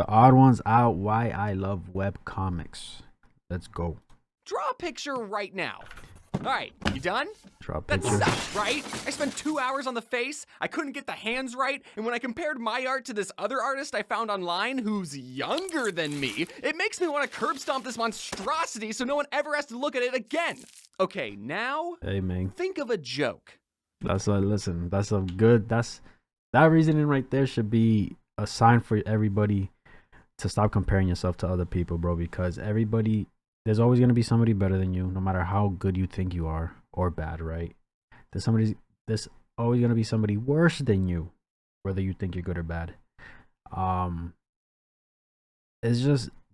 The odd ones out. Why I love webcomics. Let's go. Draw a picture right now. All right, you done? Draw a That picture. sucks, right? I spent 2 hours on the face, I couldn't get the hands right, and when I compared my art to this other artist I found online who's younger than me, it makes me want to curb stomp this monstrosity so no one ever has to look at it again. Okay, now, Hey man, think of a joke. listen. That's a good. That reasoning right there should be a sign for everybody to stop comparing yourself to other people, bro. Because there's always gonna be somebody better than you, no matter how good you think you are or bad, right? There's always gonna be somebody worse than you, whether you think you're good or bad. It's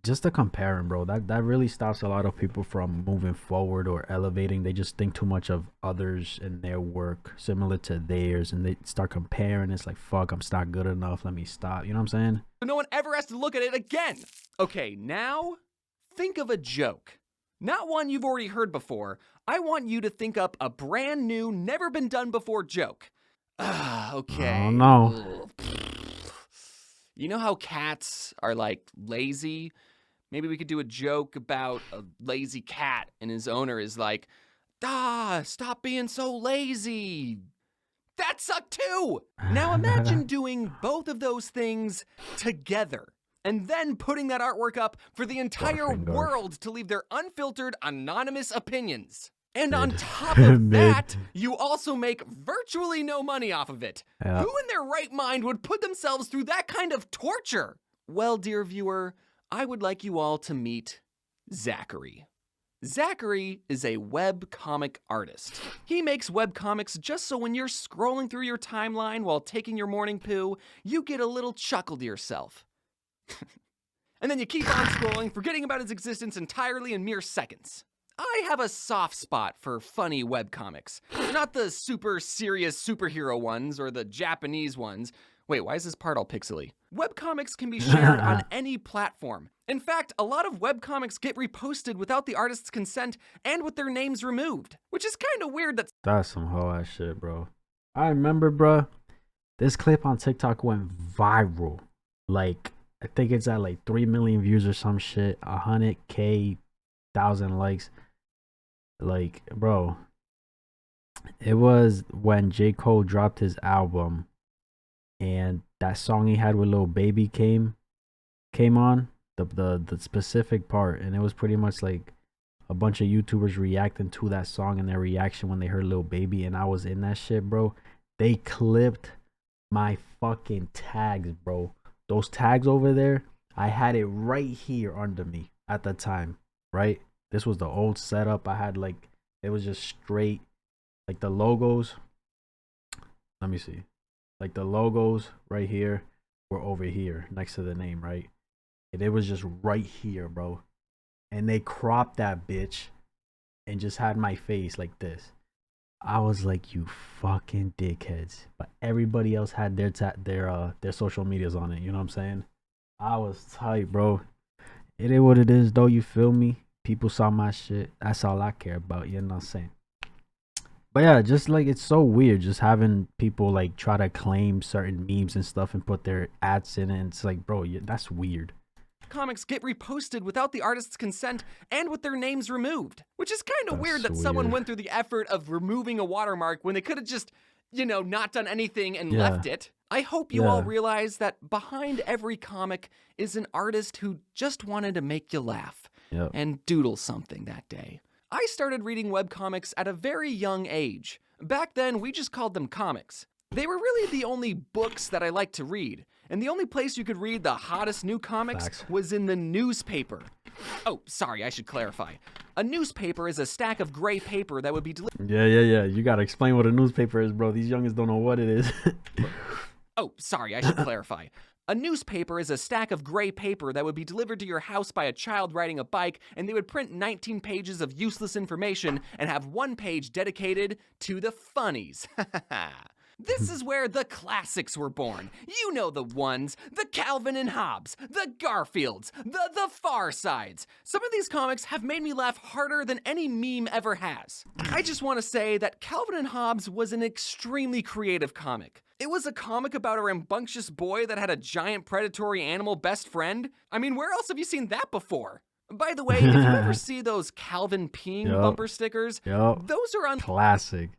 just a comparing, bro. That really stops a lot of people from moving forward or elevating. They just think too much of others and their work similar to theirs, and they start comparing. It's like, fuck, I'm not good enough. Let me stop. You know what I'm saying? So no one ever has to look at it again. Okay, now, think of a joke. Not one you've already heard before. I want you to think up a brand new, never been done before joke. Okay. Oh no. You know how cats are like lazy? Maybe we could do a joke about a lazy cat and his owner is like, stop being so lazy. That sucked too. Now imagine doing both of those things together and then putting that artwork up for the entire Garf. world to leave their unfiltered, anonymous opinions. And on top of Mid. that, you also make virtually no money off of it. Yeah. Who in their right mind would put themselves through that kind of torture? Well, dear viewer, I would like you all to meet Zachary. Zachary is a webcomic artist. He makes webcomics just so when you're scrolling through your timeline while taking your morning poo, you get a little chuckle to yourself. And then you keep on scrolling, forgetting about his existence entirely in mere seconds. I have a soft spot for funny webcomics. Not the super serious superhero ones or the Japanese ones. Wait, why is this part all pixely? Webcomics can be shared on any platform. In fact, a lot of webcomics get reposted without the artist's consent and with their names removed, which is kind of weird that That's some whole ass shit, bro. I remember, bro, this clip on TikTok went viral. Like, I think it's at like 3 million views or some shit, 100K, 1,000 likes. Like, bro, it was when J. Cole dropped his album and that song he had with Lil Baby came on, the specific part, and it was pretty much like a bunch of YouTubers reacting to that song and their reaction when they heard Lil Baby, and I was in that shit, bro. They clipped my fucking tags, bro. Those tags over there, I had it right here under me at the time, right? This was the old setup. I had like, it was just straight, like the logos. Let me see. Like the logos right here were over here next to the name, right? And it was just right here, bro. And they cropped that bitch and just had my face like this. I was like, you fucking dickheads. But everybody else had their social medias on it. You know what I'm saying? I was tight, bro. It is what it is, though. You feel me? People saw my shit. That's all I care about. You know what I'm saying? But yeah, just like, it's so weird just having people like try to claim certain memes and stuff and put their ads in it. And it's like, bro, that's weird. comics get reposted without the artist's consent and with their names removed, which is kind of weird that someone went through the effort of removing a watermark when they could have just, not done anything and left it. I hope you all realize that behind every comic is an artist who just wanted to make you laugh and doodle something that day. I started reading webcomics at a very young age. Back then, we just called them comics. They were really the only books that I liked to read, and the only place you could read the hottest new comics was in the newspaper. Oh, sorry, I should clarify. A newspaper is a stack of gray paper that would be delivered. Yeah. You gotta explain what a newspaper is, bro. These youngins don't know what it is. Oh, sorry, I should clarify. A newspaper is a stack of gray paper that would be delivered to your house by a child riding a bike, and they would print 19 pages of useless information and have one page dedicated to the funnies. This is where the classics were born. You know the ones, the Calvin and Hobbes, the Garfields, the Far Sides. Some of these comics have made me laugh harder than any meme ever has. I just want to say that Calvin and Hobbes was an extremely creative comic. It was a comic about a rambunctious boy that had a giant predatory animal best friend. I mean, where else have you seen that before? By the way, if you ever see those Calvin peeing bumper stickers, those are classic.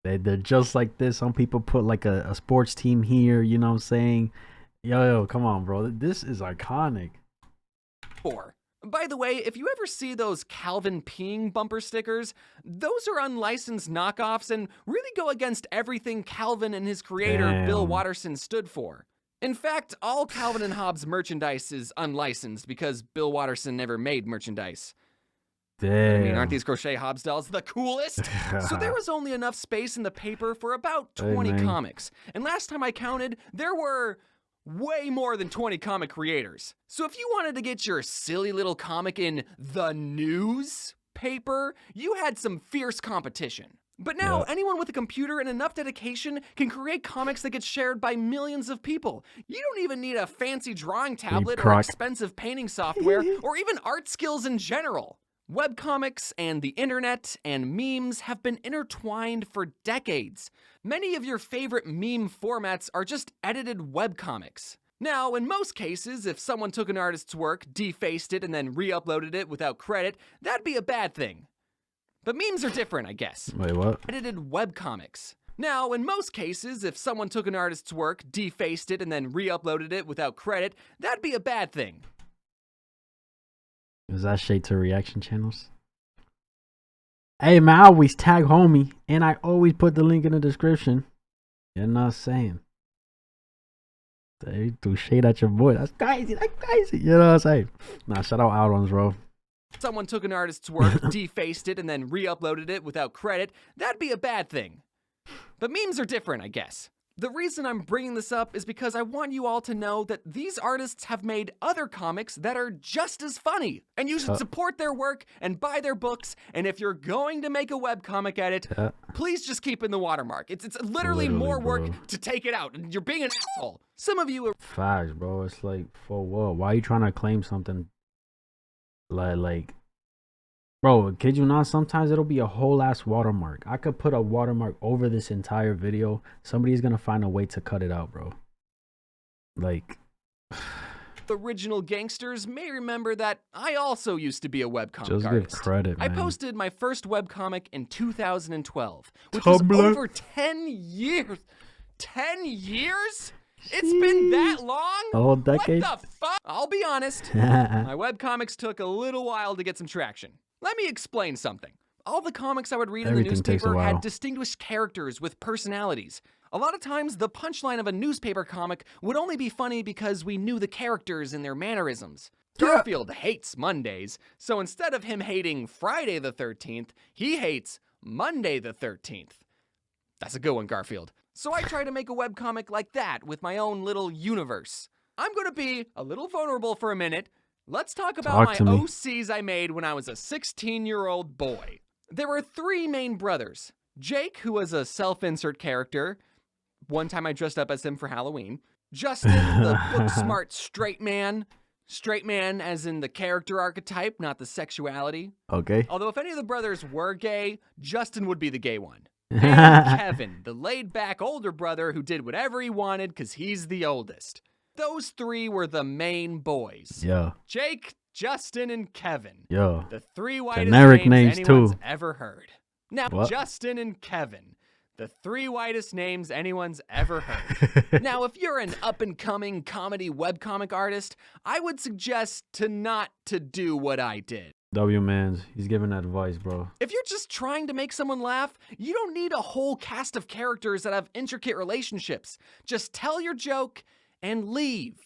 They're just like this. Some people put like a sports team here, you know what I'm saying? Yo, come on, bro. This is iconic. By the way, if you ever see those Calvin peeing bumper stickers, those are unlicensed knockoffs and really go against everything Calvin and his creator, Bill Watterson, stood for. In fact, all Calvin and Hobbes merchandise is unlicensed because Bill Watterson never made merchandise. Damn. I mean, aren't these crochet Hobbes dolls the coolest? So there was only enough space in the paper for about 20 comics. And last time I counted, there were way more than 20 comic creators. So if you wanted to get your silly little comic in the newspaper, you had some fierce competition. But now, anyone with a computer and enough dedication can create comics that get shared by millions of people. You don't even need a fancy drawing tablet or expensive painting software or even art skills in general. Webcomics and the internet and memes have been intertwined for decades. Many of your favorite meme formats are just edited webcomics. Now, in most cases, if someone took an artist's work, defaced it, and then re-uploaded it without credit, that'd be a bad thing. But memes are different, I guess. Wait, what? Edited webcomics. Now, in most cases, if someone took an artist's work, defaced it, and then re-uploaded it without credit, that'd be a bad thing. Is that shade to reaction channels? Hey man, I always tag homie, and I always put the link in the description. You're not saying. They threw shade at your boy. That's crazy. That's crazy. You know what I'm saying? Nah, shout out Out-ons, bro. Someone took an artist's work, defaced it, and then re-uploaded it without credit, that'd be a bad thing. But memes are different, I guess. The reason I'm bringing this up is because I want you all to know that these artists have made other comics that are just as funny. And you should support their work and buy their books. And if you're going to make a webcomic edit, please just keep in the watermark. It's literally more work to take it out. And you're being an asshole. Some of you are... Facts, bro. It's like, for what? Why are you trying to claim something? Like... Bro, kid you not, sometimes it'll be a whole ass watermark. I could put a watermark over this entire video. Somebody's gonna find a way to cut it out, bro. Like... Original gangsters may remember that I also used to be a webcomic artist. Just give credit, man. I posted my first webcomic in 2012, which was over 10 years. 10 years? It's been that long? A whole decade? What the fuck? I'll be honest, my webcomics took a little while to get some traction. Let me explain something. All the comics I would read in the newspaper had distinguished characters with personalities. A lot of times, the punchline of a newspaper comic would only be funny because we knew the characters and their mannerisms. Garfield hates Mondays, so instead of him hating Friday the 13th, he hates Monday the 13th. That's a good one, Garfield. So I try to make a webcomic like that with my own little universe. I'm going to be a little vulnerable for a minute. Let's talk about my OCs I made when I was a 16-year-old boy. There were three main brothers. Jake, who was a self-insert character. One time I dressed up as him for Halloween. Justin, the book-smart straight man. Straight man as in the character archetype, not the sexuality. Okay. Although if any of the brothers were gay, Justin would be the gay one. And Kevin, the laid-back older brother who did whatever he wanted because he's the oldest. Those three were the main boys. Yeah. Jake, Justin, and Kevin. Yeah. The three whitest names anyone's too. ever heard. Now, What? Justin and Kevin. The three whitest names anyone's ever heard. Now, if you're an up-and-coming comedy webcomic artist, I would suggest not to do what I did. W-Mans, he's giving advice, bro. If you're just trying to make someone laugh, you don't need a whole cast of characters that have intricate relationships. Just tell your joke and leave.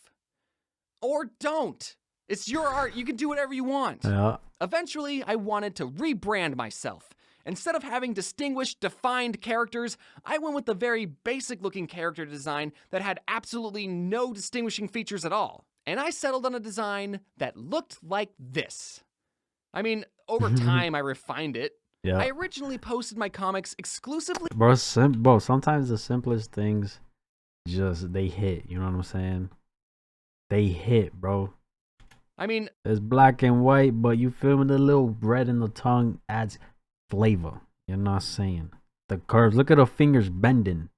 Or don't. It's your art. You can do whatever you want. Yeah. Eventually, I wanted to rebrand myself. Instead of having distinguished, defined characters, I went with the very basic-looking character design that had absolutely no distinguishing features at all. And I settled on a design that looked like this. I mean, over time, I refined it. Yeah. I originally posted my comics exclusively... Bro, sometimes the simplest things just, they hit. You know what I'm saying? They hit, bro. I mean... It's black and white, but you feel me? The little red in the tongue adds flavor. You're not saying. The curves. Look at her fingers bending.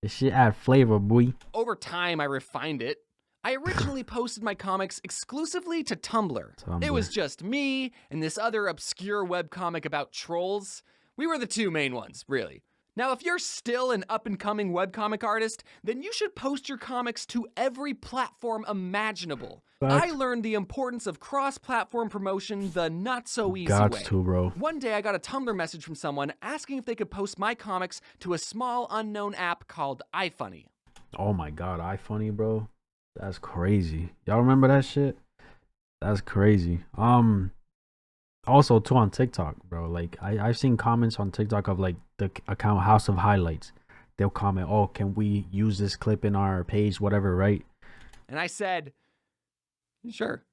This shit add flavor, boy. Over time, I refined it. I originally posted my comics exclusively to Tumblr. It was just me and this other obscure webcomic about trolls. We were the two main ones, really. Now, if you're still an up-and-coming webcomic artist, then you should post your comics to every platform imaginable. I learned the importance of cross-platform promotion the not-so-easy way. Bro. One day, I got a Tumblr message from someone asking if they could post my comics to a small, unknown app called iFunny. Oh my god, iFunny, bro. That's crazy. Y'all remember that shit? That's crazy. Also too on TikTok, bro. Like I've seen comments on TikTok of like the account House of Highlights. They'll comment, "Oh, can we use this clip in our page, whatever," right? And I said, "Sure."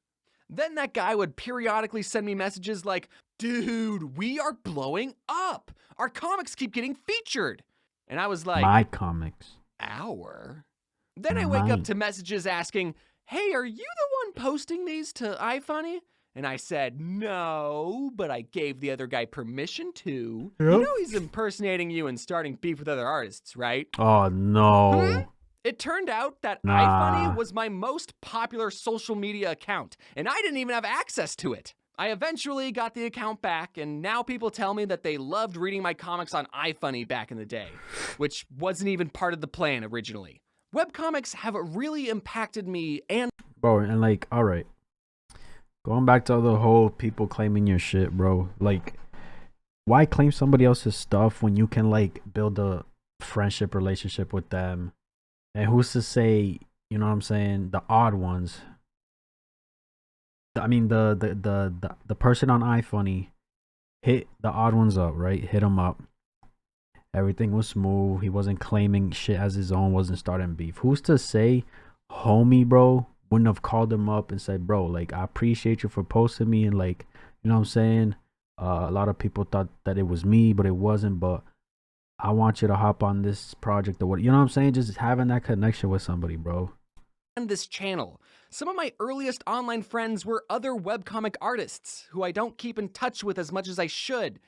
Then that guy would periodically send me messages like, "Dude, we are blowing up. Our comics keep getting featured." And I was like, "My comics." Our? Then I wake up to messages asking, "Hey, are you the one posting these to iFunny?" And I said, "No, but I gave the other guy permission to." Yep. You know he's impersonating you and starting beef with other artists, right? Oh, no. It turned out that iFunny was my most popular social media account, and I didn't even have access to it. I eventually got the account back, and now people tell me that they loved reading my comics on iFunny back in the day, which wasn't even part of the plan originally. Webcomics have really impacted me and... Bro, and like, all right. Going back to the whole people claiming your shit, bro. Like, why claim somebody else's stuff when you can, like, build a friendship relationship with them? And who's to say, you know what I'm saying, the odd ones... I mean, the person on iFunny hit the odd ones up, right? Hit him up. Everything was smooth. He wasn't claiming shit as his own, wasn't starting beef. Who's to say homie, bro, wouldn't have called him up and said, "Bro, like, I appreciate you for posting me," and like, you know what I'm saying? A lot of people thought that it was me, but it wasn't. But I want you to hop on this project or what, you know what I'm saying? Just having that connection with somebody, bro. And this channel. Some of my earliest online friends were other webcomic artists who I don't keep in touch with as much as I should.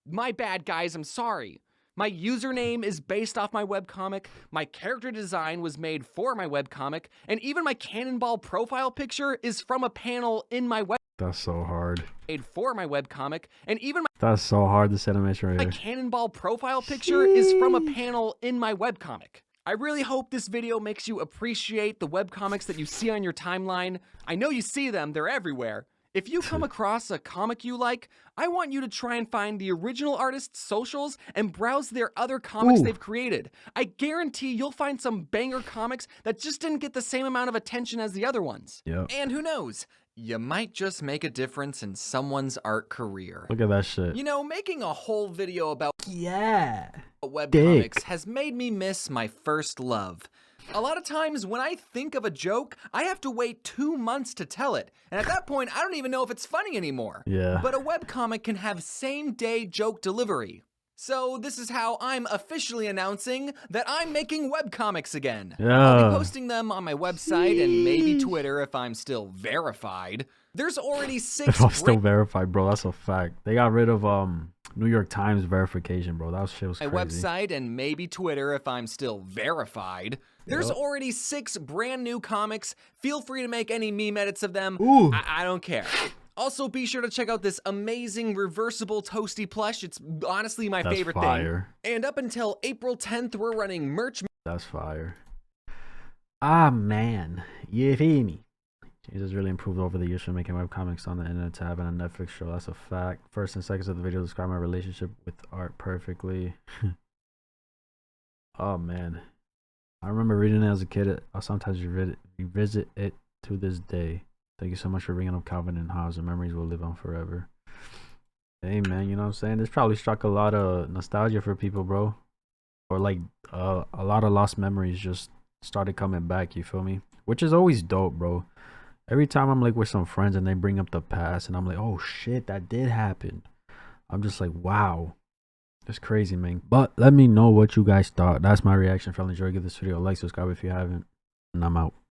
My bad, guys, I'm sorry. My username is based off my webcomic, my character design was made for my webcomic, and even my Cannonball profile picture is from a panel in my web. That's so hard. Made for my webcomic, and even my... That's so hard to set a mission right here. My Cannonball profile picture is from a panel in my webcomic. I really hope this video makes you appreciate the webcomics that you see on your timeline. I know you see them, they're everywhere. If you come across a comic you like, I want you to try and find the original artist's socials and browse their other comics they've created. I guarantee you'll find some banger comics that just didn't get the same amount of attention as the other ones. Yep. And who knows, you might just make a difference in someone's art career. Look at that shit. You know, making a whole video about webcomics Dick. has made me miss my first love. A lot of times when I think of a joke, I have to wait 2 months to tell it. And at that point, I don't even know if it's funny anymore. Yeah. But a webcomic can have same-day joke delivery. So this is how I'm officially announcing that I'm making webcomics again. I'll be posting them on my website and maybe Twitter if I'm still verified. There's already 6... If I'm still verified, bro, that's a fact. They got rid of New York Times verification, bro. That shit was crazy. My website and maybe Twitter if I'm still verified. There's already 6 brand new comics. Feel free to make any meme edits of them. I don't care. Also, be sure to check out this amazing reversible toasty plush. It's honestly my favorite thing. And up until April 10th, we're running merch. That's fire. Ah, man. You feel me? Jesus really improved over the years from making webcomics on the internet to having a Netflix show. That's a fact. First and seconds of the video describe my relationship with art perfectly. Oh, man. I remember reading it as a kid. I'll sometimes revisit it to this day. Thank you so much for bringing up Calvin and Hobbes. The memories will live on forever. Hey, man, you know what I'm saying? This probably struck a lot of nostalgia for people, bro. Or like a lot of lost memories just started coming back, you feel me? Which is always dope, bro. Every time I'm like with some friends and they bring up the past and I'm like, oh shit, that did happen. I'm just like, wow. That's crazy, man. But let me know what you guys thought. That's my reaction. If you enjoyed, give this video a like, subscribe if you haven't. And I'm out.